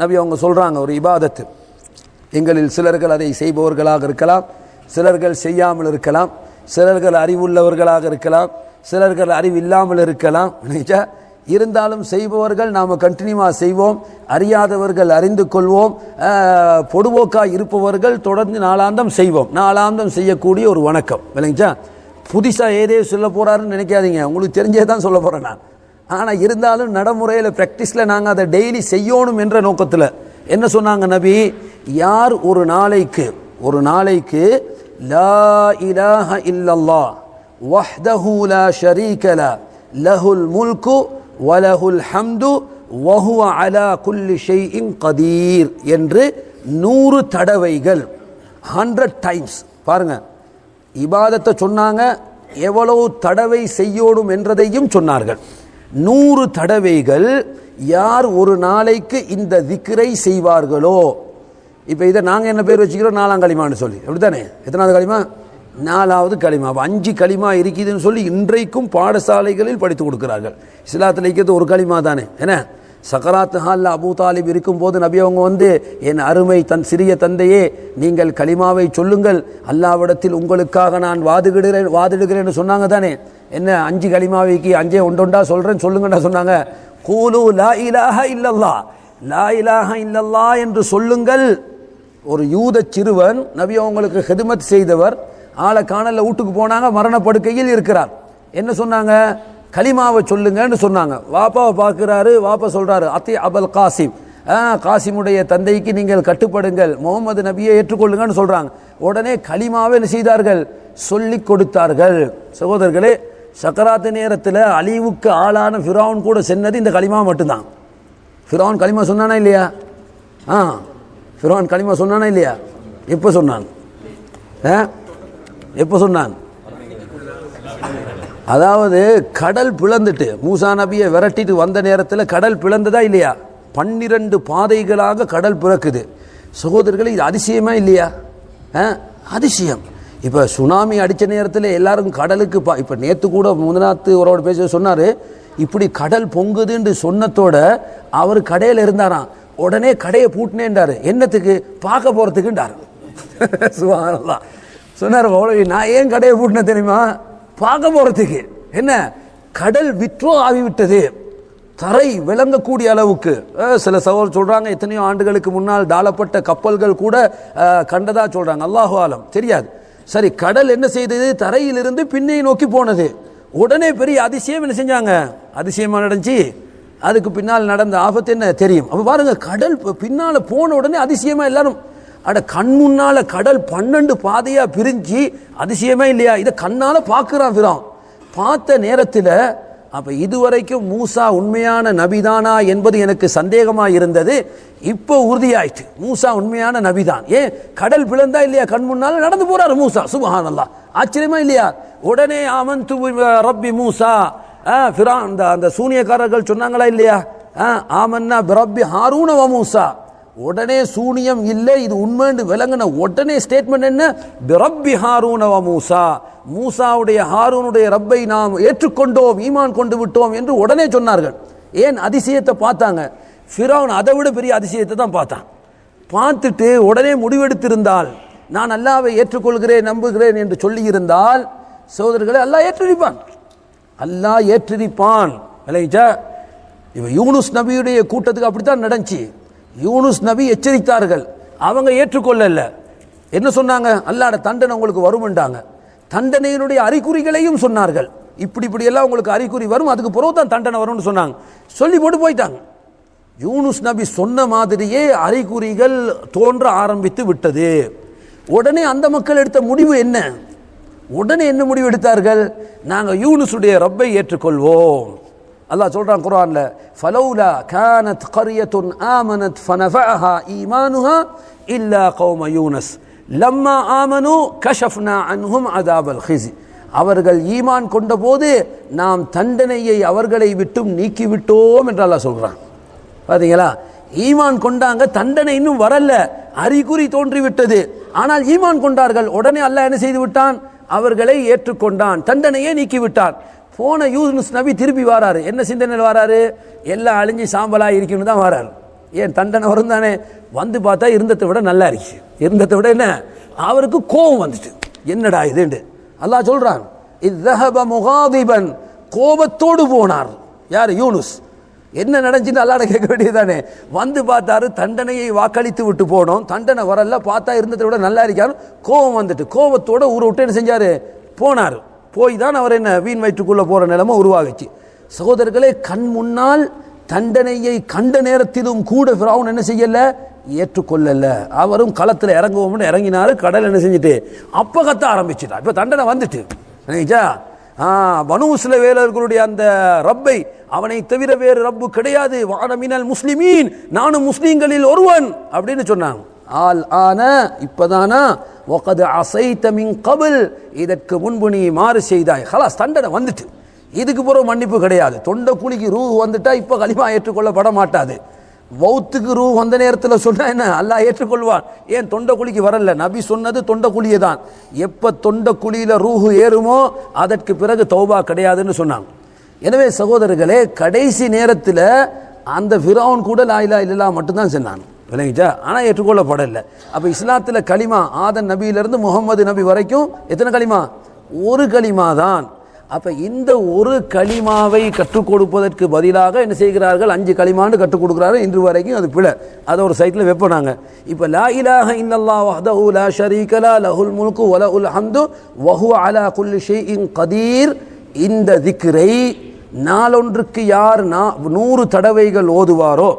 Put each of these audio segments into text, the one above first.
நபி அவங்க சொல்கிறாங்க, ஒரு இபாதத்து. எங்களில் சிலர்கள் அதை செய்பவர்களாக இருக்கலாம், சிலர்கள் செய்யாமல் இருக்கலாம், சிலர்கள் அறிவுள்ளவர்களாக இருக்கலாம், சிலர்கள் அறிவு இல்லாமல் இருக்கலாம். இருந்தாலும் செய்பவர்கள் நாம் கண்டினியூவாக செய்வோம், அறியாதவர்கள் அறிந்து கொள்வோம், பொடுபோக்காக இருப்பவர்கள் தொடர்ந்து நாளாந்தம் செய்வோம். நாளாந்தம் செய்யக்கூடிய ஒரு வணக்கம். விளங்கிச்சா? புதுசாக ஏதே சொல்ல போகிறாருன்னு நினைக்காதீங்க, உங்களுக்கு தெரிஞ்சே தான் சொல்ல போகிறேன் நான். ஆனால் இருந்தாலும் நடைமுறையில் ப்ராக்டிஸில் நாங்கள் அதை டெய்லி செய்யணும் என்ற நோக்கத்தில் என்ன சொன்னாங்க நபி, யார் ஒரு நாளைக்கு லா இலாஹ இல்லல்லாஹ் வஹ்தஹு லா ஷரீக லஹு லஹுல் முல்கு வலஹுல் ஹம்து வஹுவ அலா குல்லி ஷைஇன் கதீர் என்று 100 தடவைகள் 100 டைம்ஸ். பாருங்க, இபாதத்தை சொன்னாங்க, எவ்வளவு தடவை செய்யணும் என்றதையும் சொன்னார்கள். 100 தடவைகள் யார் ஒரு நாளைக்கு இந்த திக்ரை செய்வார்களோ. இப்போ இதை நாங்கள் என்ன பேர் வச்சுக்கிறோம், 4ஆம் களிமான்னு சொல்லி, அப்படித்தானே? எத்தனாவது களிமா? 4வது களிமா. 5 களிமா இருக்குதுன்னு சொல்லி இன்றைக்கும் பாடசாலைகளில் படித்து கொடுக்கிறார்கள். இஸ்லாத்தில் இருக்கிறது ஒரு களிமா தானே. என்ன, சக்கராத் ஹாலில் அபூ தாலிப் இருக்கும்போது நபி அவங்க வந்து, என் அருமை சிறிய தந்தையே, நீங்கள் களிமாவை சொல்லுங்கள், அல்லாவிடத்தில் உங்களுக்காக நான் வாதிடுகிறேன்னு சொன்னாங்க தானே. என்ன, 5 களிமாவைக்கு 5 ஒன்றொண்டா சொல்கிறேன்னு சொல்லுங்கன்னு சொன்னாங்க. கூலு லா இலாஹ இல்லல்லாஹ், லா இலாஹ இல்லல்லாஹ் என்று சொல்லுங்கள். ஒரு யூத சிறுவன் நபி அவங்களுக்கு ஹிதுமத் செய்தவர், ஆளை காணல, வீட்டுக்கு போனாங்க, மரணப்படுக்கையில் இருக்கிறார். என்ன சொன்னாங்க, கலிமாவை சொல்லுங்கன்னு சொன்னாங்க. வாப்பாவை பார்க்கிறாரு, வாப்பா சொல்றாரு, அத்தி அபல் காசிம், காசிமுடைய தந்தைக்கு நீங்கள் கட்டுப்படுங்கள், முகமது நபியை ஏற்றுக்கொள்ளுங்கன்னு சொல்றாங்க. உடனே கலிமாவை என்ன செய்தார்கள், சொல்லி கொடுத்தார்கள். சகோதரர்களே, சக்கராத்து நேரத்தில் அழிவுக்கு ஆளான ஃபிரௌன் கூட சென்னது இந்த கலிமா மட்டும்தான். ஃபிரௌன் கலிமா சொன்னானா இல்லையா? ஃபிரௌன் கலிமா சொன்னானா இல்லையா? எப்போ சொன்னான்? எப்போ சொன்னான்? அதாவது கடல் பிளந்துட்டு மூசா நபியை விரட்டிட்டு வந்த நேரத்தில் கடல் பிளந்ததா இல்லையா? 12 பாதைகளாக கடல் பிறக்குது. சகோதரர்களே, இது அதிசயமா இல்லையா? அதிசயம். இப்போ சுனாமி அடித்த நேரத்தில் எல்லாரும் கடலுக்கு இப்போ நேற்று கூட முந்தநாத்து அவரோட பேச சொன்னார், இப்படி கடல் பொங்குதுன்னு சொன்னதோட அவர் கடையில் இருந்தாராம். உடனே கடையை பூட்டினேன்றாரு. என்னத்துக்கு? பார்க்க போகிறதுக்குண்டார். சுப்ஹானல்லாஹ் சொன்னார். நான் ஏன் கடையை பூட்டினேன் தெரியுமா? பார்க்க போகிறதுக்கு. என்ன, கடல் விற்றோ ஆகிவிட்டது, தரை விளங்கக்கூடிய அளவுக்கு. சில சகோதரர் சொல்கிறாங்க, எத்தனையோ ஆண்டுகளுக்கு முன்னால் தாளப்பட்ட கப்பல்கள் கூட கண்டதா சொல்கிறாங்க. அல்லாஹு ஆலம், தெரியாது. சரி, கடல் என்ன செய்தது, தரையிலிருந்து பின்னை நோக்கி போனது. உடனே பெரிய அதிசயம் என்ன செஞ்சாங்க, அதிசயமா நடந்துச்சு. அதுக்கு பின்னால் நடந்த ஆபத்து என்ன தெரியும். அப்ப பாருங்க, கடல் பின்னால போன உடனே அதிசயமா எல்லாரும், அட கண் முன்னால கடல் 12 பாதையா பிரிஞ்சு, அதிசயமே இல்லையா? இதை கண்ணால பார்க்கிறான் ஃபிரௌன். பார்த்த நேரத்தில் அப்ப இதுவரைக்கும் மூசா உண்மையான நபிதானா என்பது எனக்கு சந்தேகமா இருந்தது. இப்போ உறுதியாயிட்டு மூசா உண்மையான நபிதான். ஏன், கடல் பிளந்தா இல்லையா, கண் முன்னால நடந்து போறாரு மூசா. சுப்ஹானல்லாஹ், ஆச்சரியமா இல்லையா? உடனே ஆமன்து ரப்பி மூசா, அந்த சூனியக்காரர்கள் சொன்னாங்களா இல்லையா, ஆமன்னா பிரப்பி ஹாரூன வ மூசா. உடனே சூனியம் இல்லை, இது உண்மைன்னு விளங்கின உடனே ஸ்டேட்மெண்ட் என்ன, பிரப்பி ஹாரூன வ மூசா, மூசாவுடைய ஹாரூனுடைய ரப்பை நாம் ஏற்றுக்கொண்டோம், ஈமான் கொண்டு விட்டோம் என்று உடனே சொன்னார்கள். ஏன், அதிசயத்தை பார்த்தாங்க. ஃபிரௌன் அதை விட பெரிய அதிசயத்தை தான் பார்த்தான். பார்த்துட்டு உடனே முடிவெடுத்திருந்தால், நான் அல்லாஹ்வை ஏற்றுக்கொள்கிறேன், நம்புகிறேன் என்று சொல்லி இருந்தால், சகோதரர்களை அல்லாஹ் ஏற்றிருப்பான். அல்லாஹ் ஏற்றிருப்பான். இவ யூனுஸ் நபியுடைய கூட்டத்துக்கு அப்படித்தான் நடந்துச்சு. யூனுஸ் நபி எச்சரித்தார்கள், அவங்க ஏற்றுக்கொள்ளல. என்ன சொன்னாங்க, அல்லாஹ்வுடைய தண்டனை உங்களுக்கு வரும்ன்றாங்க. தண்டனையினுடைய அறிகுறிகளையும் சொன்னார்கள். இப்படி எல்லாம் உங்களுக்கு அறிகுறி வரும், அதுக்கு பிறகு தான் தண்டனை வரும்னு சொன்னாங்க. சொல்லி போட்டு போயிட்டாங்க. யூனுஸ் நபி சொன்ன மாதிரியே அறிகுறிகள் தோன்ற ஆரம்பித்து விட்டது. உடனே அந்த மக்கள் எடுத்த முடிவு என்ன, உடனே என்ன முடிவு எடுத்தார்கள், நாங்கள் யூனுஸுடைய ரப்பை ஏற்றுக்கொள்வோம். அல்லாஹ் சொல்றான் குர்ஆன்ல, ஃபலௌலா கானத் கர்யத்துன் ஆமனத் ஃபனஃபஅஹா ஈமானுஹா இல்லா கௌம யூனஸ் லம்மா ஆமனு கஷஃப்னா அன்ஹும் அதாபல் ஹிஸி. அவர்கள் ஈமான் கொண்ட போது நாம் தண்டனையை அவர்களை விட்டும் நீக்கிவிட்டோம் என்று அல்லாஹ் சொல்றான். பாத்தீங்களா, ஈமான் கொண்டாங்க, தண்டனை இன்னும் வரல, அறிகுறி தோன்றிவிட்டது, ஆனால் ஈமான் கொண்டார்கள். உடனே அல்லாஹ் என்ன செய்து விட்டான், அவர்களை ஏற்றுக்கொண்டான், தண்டனையே நீக்கிவிட்டான். போன யூனுஸ் நபி திருப்பி வாராரு. என்ன சிந்தனையில் வாராரு, எல்லாம் அழிஞ்சு சாம்பலா இருக்குன்னு தான் வாராரு. ஏன் தண்டனை வரும் தானே. வந்து பார்த்தா இருந்ததை விட நல்லா இருக்கு. இருந்ததை விட என்ன, அவருக்கு கோபம் வந்துட்டு, என்னடா இதுண்டு அல்லாஹ் சொல்றான். இذهب مغاضبا, கோபத்தோடு போனார். யார்? யூனுஸ். என்ன நடந்துச்சுன்னு அல்லாஹ்ட கேட்க வேண்டியதானே. வந்து பார்த்தாரு, தண்டனையை வாக்களித்து விட்டு போனோம், தண்டனை வரல, பார்த்தா இருந்ததை விட நல்லா இருக்காரு, கோபம் வந்துட்டு கோபத்தோட ஊரை விட்டு என்ன செஞ்சாரு, போனார். போய் தான் அவர் என்ன வீண் வயிற்றுக்குள்ள போற நிலைமை உருவாகுச்சு. சகோதரர்களே, கண் முன்னால் தண்டனையை கண்ட நேரத்திலும் கூட ஃபிரௌன் என்ன செய்யல, ஏற்றுக்கொள்ளல. அவரும் களத்தில் இறங்குவோம்னு இறங்கினாரு. கடல் என்ன செஞ்சுட்டு அப்ப கத்த ஆரம்பிச்சுட்டா. இப்ப தண்டனை வந்துட்டு பனு இஸ்ரவேலர்களுடைய அந்த ரப்பை, அவனை தவிர வேறு ரப்பு கிடையாது, வானமினல் முஸ்லிமீன், நானும் முஸ்லீம்களில் ஒருவன் அப்படின்னு சொன்னாங்க. ஆல் ஆன, இப்பதானா, வகத் அஸைத மின் கபில், இதற்கு முன்பு நீ மாறு செய்தாய். ஹலாஸ், தண்டனை வந்துட்டு, இதுக்கு பிறகு மன்னிப்பு கிடையாது. தொண்டை குழிக்கு ரூ வந்துட்டா இப்ப களிமா ஏற்றுக்கொள்ளப்பட மாட்டாது. வௌத்துக்கு ரூ வந்த நேரத்தில் சொன்னா என்ன, அல்லாஹ் ஏற்றுக்கொள்வான். ஏன் தொண்டை குழிக்கு வரல? நபி சொன்னது தொண்டை குழியை தான். எப்ப தொண்டை குழியில ரூஹு ஏறுமோ அதற்கு பிறகு தௌபா கிடையாதுன்னு சொன்னாங்க. எனவே சகோதரர்களே, கடைசி நேரத்தில் அந்த ஃபிரௌன் கூட லா இலாஹ இல்லல்லாஹ் மட்டும்தான் சொன்னான், விளங்கிச்சா? ஆனால் ஏற்றுக்கொள்ளப்படலை. அப்போ இஸ்லாத்தில் களிமா ஆதன் நபியிலிருந்து முகமது நபி வரைக்கும் எத்தனை களிமா? ஒரு களிமா தான். அப்போ இந்த ஒரு களிமாவை கற்றுக் கொடுப்பதற்கு பதிலாக என்ன செய்கிறார்கள், 5 களிமான்னு கற்றுக் கொடுக்குறாரு. இன்று வரைக்கும் அது பிழை. அதை ஒரு சைட்டில் வைப்போனாங்க. இப்போ லா இலாஹ இல்லல்லாஹ் வஹ்தஹு லா ஷரீக லஹு லஹுல் முல்கு வ லஹுல் ஹம்து வ ஹுவ அலா குல்லி ஷைஇன் கதீர், இந்த திக்ரை நாளொன்றுக்கு யார் 100 தடவைகள் ஓதுவாரோ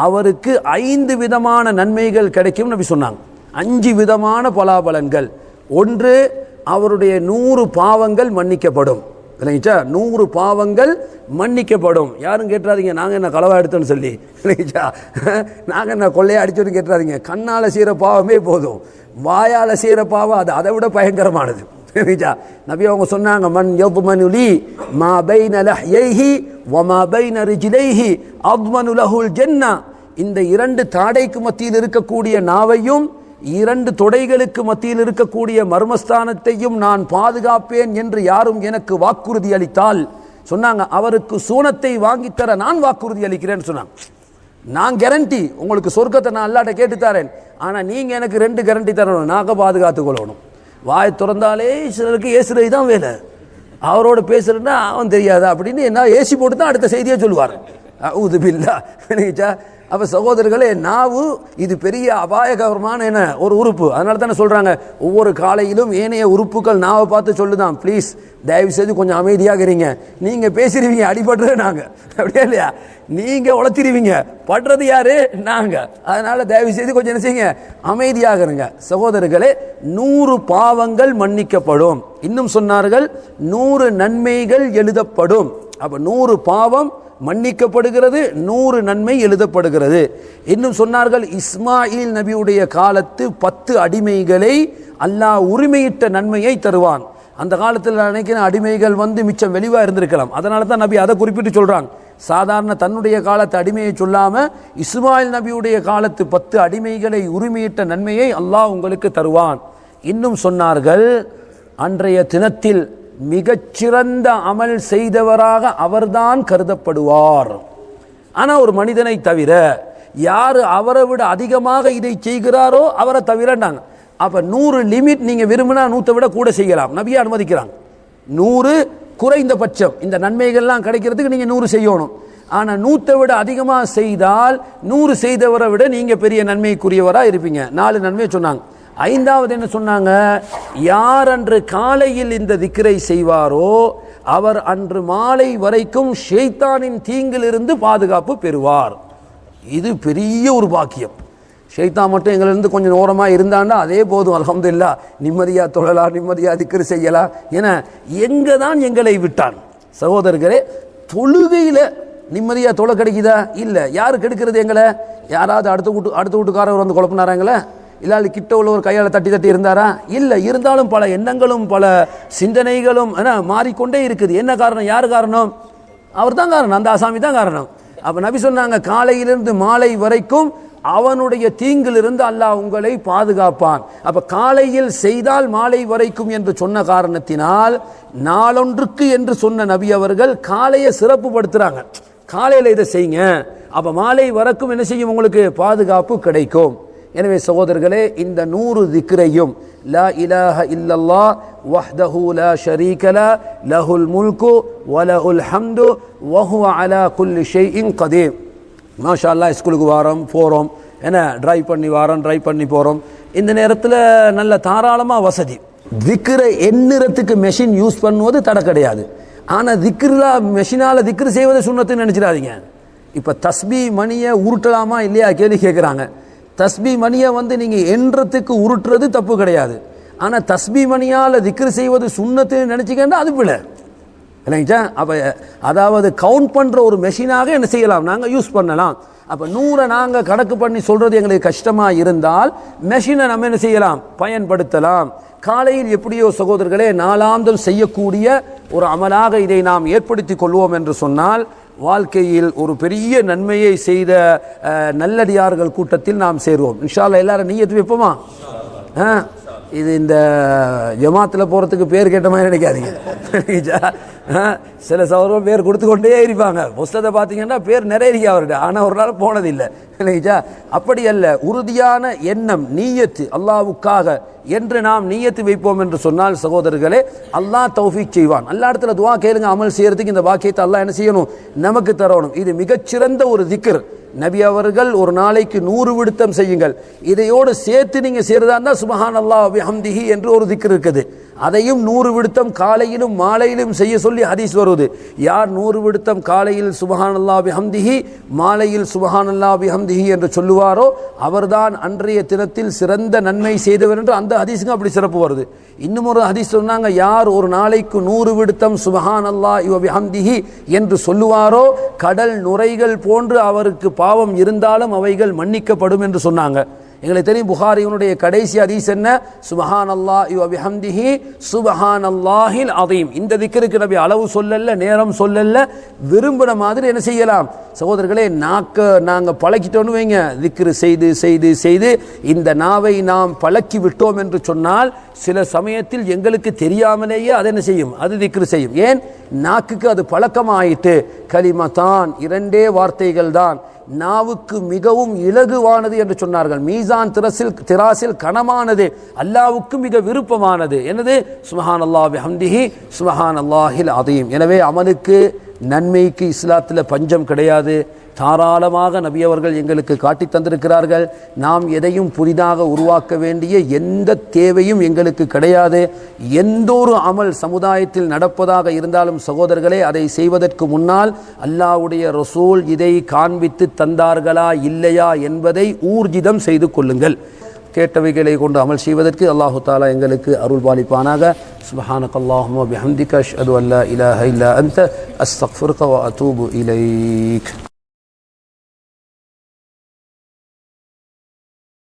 அவருக்கு 5 விதமான நன்மைகள் கிடைக்கும் நபி சொன்னாங்க. 5 விதமான பலாபலன்கள். ஒன்று, அவருடைய 100 பாவங்கள் மன்னிக்கப்படும். இல்லைங்களா? 100 பாவங்கள் மன்னிக்கப்படும். யாரும் கேட்டுறாதீங்க நாங்கள் என்ன களவா எடுத்தோன்னு சொல்லி, இல்லைங்களா? நாங்கள் என்ன கொள்ளையா அடிச்சோன்னு கேட்டுறாதீங்க. கண்ணால் செய்கிற பாவமே போதும், வாயால் செய்கிற பாவம் அது அதை விட பயங்கரமானது. நபி அவங்க சொன்னாங்க, மன் யத்மனு லி மா பைன லஹ்யைஹி வ மா பைன ரிஜ்லைஹி அத்மனு லஹுல் ஜன்னah, இந்த 2 தாடைக்கு மத்தியில் இருக்கக்கூடிய நாவையும் 2 தொடைகளுக்கு மத்தியில் இருக்கக்கூடிய மர்மஸ்தானத்தையும் நான் பாதுகாப்பேன் என்று யாரும் எனக்கு வாக்குறுதி அளித்தால், சொன்னாங்க, அவருக்கு சூனத்தை வாங்கித்தர நான் வாக்குறுதி அளிக்கிறேன்னு சொன்னாங்க. நான் கேரண்டி, உங்களுக்கு சொர்க்கத்தை நான் அல்லாஹ்ட்ட கேட்டு தரேன், ஆனால் நீங்க எனக்கு 2 கேரண்டி தரணும், நாங்க பாதுகாத்து கொள்ளணும். வாய் திறந்தாலே சிலருக்கு ஏசுறது தான் வேலை. அவரோட பேசுறேன்னா அவன் தெரியாதா அப்படின்னு என்ன ஏசி போட்டு தான் அடுத்த செய்தியை சொல்லுவார். ஊது பில்லா. அப்ப சகோதரர்களே, நாவு இது பெரிய அபாயகரமான என்ன ஒரு உறுப்பு. அதனால தானே சொல்றாங்க, ஒவ்வொரு காலையிலும் ஏனைய உறுப்புகள் நாவை பார்த்து சொல்லுதான், ப்ளீஸ் தயவு செய்து கொஞ்சம் அமைதியாக இருங்க. நீங்க பேசிடுவீங்க, அடிபடுறது நாங்க, அப்படியா இல்லையா? நீங்க உளத்திடுவீங்க, படுறது யாரு? நாங்க. அதனால தயவு செய்து கொஞ்சம் என்ன செய்யுங்க, அமைதியாக இருங்க. சகோதரர்களே, 100 பாவங்கள் மன்னிக்கப்படும். இன்னும் சொன்னார்கள், 100 நன்மைகள் எழுதப்படும். அப்ப 100 பாவம் மன்னிக்கப்படுகிறது, 100 நன்மை எழுதப்படுகிறது. இன்னும் சொன்னார்கள், இஸ்மாயில் நபியுடைய காலத்து 10 அடிமைகளை அல்லாஹ் உரிமையிட்ட நன்மையை தருவான். அந்த காலத்தில் நினைக்கிறேன் அடிமைகள் மிச்சம் வெளிவா இருந்திருக்கலாம். அதனால தான் நபி அதை குறிப்பிட்டு சொல்றாங்க. சாதாரண தன்னுடைய காலத்து அடிமையை சொல்லாம இஸ்மாயில் நபியுடைய காலத்து 10 அடிமைகளை உரிமையிட்ட நன்மையை அல்லாஹ் உங்களுக்கு தருவான். இன்னும் சொன்னார்கள், அன்றைய தினத்தில் மிகச்சிறந்த அமல் செய்தவராக அவர்தான் கருதப்படுவார். ஆனா ஒரு மனிதனை தவிர யாரு அவரை விட அதிகமாக இதை செய்கிறாரோ அவரை தவிரண்டாங்க. அப்ப 100 லிமிட், நீங்க விரும்பினா 100 விட கூட செய்யலாம், நபியை அனுமதிக்கிறாங்க. 100 குறைந்தபட்சம். இந்த நன்மைகள்லாம் கிடைக்கிறதுக்கு நீங்க 100 செய்யணும். ஆனா 100 விட அதிகமாக செய்தால் 100 செய்தவரை விட நீங்க பெரிய நன்மைக்குரியவரா இருப்பீங்க. 4 நன்மையை சொன்னாங்க. 5வது என்ன சொன்னாங்க, யார் அன்று காலையில் இந்த திக்ரை செய்வாரோ அவர் அன்று மாலை வரைக்கும் ஷைத்தானின் தீங்கிலிருந்து பாதுகாப்பு பெறுவார். இது பெரிய ஒரு பாக்கியம். ஷைத்தான் மட்டும் எங்களிருந்து கொஞ்சம் ஓரமா இருந்தாண்டா அதே போதும், அல்ஹம்துலில்லாஹ், நிம்மதியா தொழலாம், நிம்மதியா திக்ரு செய்யலாம். ஏன்னா எங்க தான் எங்களை விட்டான். சகோதரர்களே, தொழுகையில நிம்மதியா தொலை கிடைக்குதா? இல்ல. யாரு கெடுக்கிறது எங்களை? யாராவது அடுத்த வீட்டுக்காரர் வந்து குழப்பினாராங்களே, இல்லாது கிட்ட உள்ள ஒரு கையால் தட்டி தட்டி இருந்தாரா? இல்லை. இருந்தாலும் பல எண்ணங்களும் பல சிந்தனைகளும் மாறிக்கொண்டே இருக்குது. என்ன காரணம்? யார் காரணம்? அவர் தான் காரணம், அந்த ஆசாமி தான் காரணம். அப்ப நபி சொன்னாங்க, காலையிலிருந்து மாலை வரைக்கும் அவனுடைய தீங்கிலிருந்து அல்லாஹ் உங்களை பாதுகாப்பான். அப்ப காலையில் செய்தால் மாலை வரைக்கும் என்று சொன்ன காரணத்தினால் நாளொன்றுக்கு என்று சொன்ன நபி அவர்கள் காலையை சிறப்பு படுத்துறாங்க. காலையில் இதை செய்யுங்க. அப்போ மாலை வரைக்கும் என்ன செய்யும், உங்களுக்கு பாதுகாப்பு கிடைக்கும். எனவே சகோதரர்களே, இந்த 100 திக்ரையும் லா இலாஹ இல்லல்லாஹ் வஹ்தஹு லா ஷரீக லஹ் லஹுல் முல்கு வ லஹுல் ஹம்து வ ஹுவ அலா குல்லி ஷைஇன் கதீர். மாஷா அல்லாஹ், ஸ்கூலுக்கு வாரோம் போகிறோம், என்ன டிரைவ் பண்ணி போகிறோம். இந்த நேரத்தில் நல்ல தாராளமாக வசதி. திக்ரை எண்ணிறத்துக்கு மெஷின் யூஸ் பண்ணுவது தடை கிடையாது. ஆனால் திக்ருலா மெஷினால் திக்ரு செய்வதை சுன்னத்துன்னு நினச்சிடாதீங்க. இப்போ தஸ்பீ மணியை உருட்டலாமா இல்லையா கேள்வி கேட்குறாங்க. தஸ்பீ மணியை நீங்கள் எண்றதுக்கு உருட்டுறது தப்பு கிடையாது. ஆனால் தஸ்பீ மணியால் திக்ரு செய்வது சுன்னத்துன்னு நினச்சிக்கன்னா அது பிள்ளை இல்லைங்களா? அப்போ அதாவது கவுண்ட் பண்ணுற ஒரு மெஷினாக என்ன செய்யலாம், நாங்கள் யூஸ் பண்ணலாம். அப்போ 100 நாங்கள் கணக்கு பண்ணி சொல்கிறது எங்களுக்கு கஷ்டமாக இருந்தால் மெஷினை நம்ம என்ன செய்யலாம், பயன்படுத்தலாம். காலையில் எப்படியோ சகோதரர்களே நாளாந்தம் செய்யக்கூடிய ஒரு அமலாக இதை நாம் ஏற்படுத்தி கொள்வோம் என்று சொன்னால் வாழ்க்கையில் ஒரு பெரிய நன்மையை செய்த நல்லடியார்கள் கூட்டத்தில் நாம் சேருவோம். இன்ஷா அல்லாஹ் எல்லாரும் நியத்து வைப்போமா? இது இந்த ஜமாத்தில் போகிறதுக்கு பேர் கேட்ட மாதிரி நினைக்காதீங்க. சில சௌரம் பேர் கொடுத்து கொண்டே இருப்பாங்க. புஸ்தகத்தை பார்த்தீங்கன்னா பேர் நிறைய இருக்கு அவர்கிட்ட, ஆனால் ஒரு நாள் போனதில்லை. அப்படி அல்ல, உறுதியான எண்ணம் நீயத்து அல்லாஹ்வுக்காக என்று நாம் நீயத்து வைப்போம் என்று சொன்னால் சகோதரர்களே அல்லாஹ் தௌஃபீக் செய்வான். அல்லா இடத்துல துவா கேளுங்க, அமல் செய்யறதுக்கு இந்த பாக்கியத்தை அல்லாஹ் என்ன செய்யணும், நமக்கு தரணும். இது மிகச்சிறந்த ஒரு திக்ர். நபி அவர்கள் ஒரு நாளைக்கு 100 விடுத்தம் செய்யுங்கள். இதையோடு சேர்த்து நீங்க செய்யறதா இருந்தால் சுப்ஹானல்லாஹ் வ பிஹம்திஹி என்று ஒரு திக்ர் இருக்குது. அதையும் 100 விடுத்தம் காலையிலும் மாலையிலும் செய்ய சொல்லி ஹதீஸ் வருவது. யார் 100 விடுத்தம் காலையில் சுப்ஹானல்லாஹ் பிஹம்திஹி மாலையில் சுப்ஹானல்லாஹ் பிஹம்திஹி என்று சொல்லுவாரோ அவர்தான் அன்றைய தினத்தில் சிறந்த நன்மை செய்தவர் என்று அந்த ஹதீஸுக்கு அப்படி சிறப்பு வருது. இன்னும் ஒரு ஹதீஸ் சொன்னாங்க, யார் ஒரு நாளைக்கு 100 விடுத்தம் சுப்ஹானல்லாஹ் வ பிஹம்திஹி என்று சொல்லுவாரோ கடல் நுரைகள் போன்று அவருக்கு பாவம் இருந்தாலும் அவைகள் மன்னிக்கப்படும் என்று சொன்னாங்க. எங்களுக்கு தெரியும் புகாரியினுடைய கடைசி ஹதீஸ் என்ன, சுப்ஹானல்லாஹி வ பிஹம்திஹி சுப்ஹானல்லாஹில் அதீம். இந்த திக்ருக்கு நபி அளவு சொல்லல, நேரம் சொல்லல, விரும்பின மாதிரி என்ன செய்யலாம் சகோதரர்களே, நாங்கள் பழக்கிட்டோன்னு வைங்க, திக்ரு செய்து செய்து செய்து இந்த நாவை நாம் பழக்கி விட்டோம் என்று சொன்னால் சில சமயத்தில் எங்களுக்கு தெரியாமலேயே அதை என்ன செய்யும், அது திக்ரு செய்யும். ஏன், நாக்குக்கு அது பழக்கமாயிட்டு. கலிமத்தான், 2 வார்த்தைகள் தான் நாவுக்கு மிகவும் இலகுவானது என்று சொன்னார்கள். மீசான் திராசில் கனமானது, அல்லாஹ்வுக்கு மிக விருப்பமானது. என்னது, சுப்ஹானல்லாஹி பிஹம்திஹி சுப்ஹானல்லாஹில் அதீம். எனவே அமலுக்கு நன்மைக்கு இஸ்லாத்தில் பஞ்சம் கிடையாது. தாராளமாக நபி அவர்கள் எங்களுக்கு காட்டி தந்திருக்கிறார்கள். நாம் எதையும் புதிதாக உருவாக்க வேண்டிய எந்த தேவையும் எங்களுக்கு கிடையாது. எந்த ஒரு அமல் சமுதாயத்தில் நடப்பதாக இருந்தாலும் சகோதரர்களே அதை செய்வதற்கு முன்னால் அல்லாஹ்வுடைய ரசூல் இதை காண்பித்து தந்தார்களா இல்லையா என்பதை ஊர்ஜிதம் செய்து கொள்ளுங்கள். கேட்டவைகளை கொண்டு அமல் செய்வதற்கு அல்லாஹு தஆலா எங்களுக்கு அருள் பாலிப்பானாக. சுப்ஹானக்கல்லாஹும்ம வ பிஹம்திக அஷ்ஹது அல்லா இலாஹ இல்லா அன்த அஸ்தக்ஃபிருக வ அதூபு இலைக்.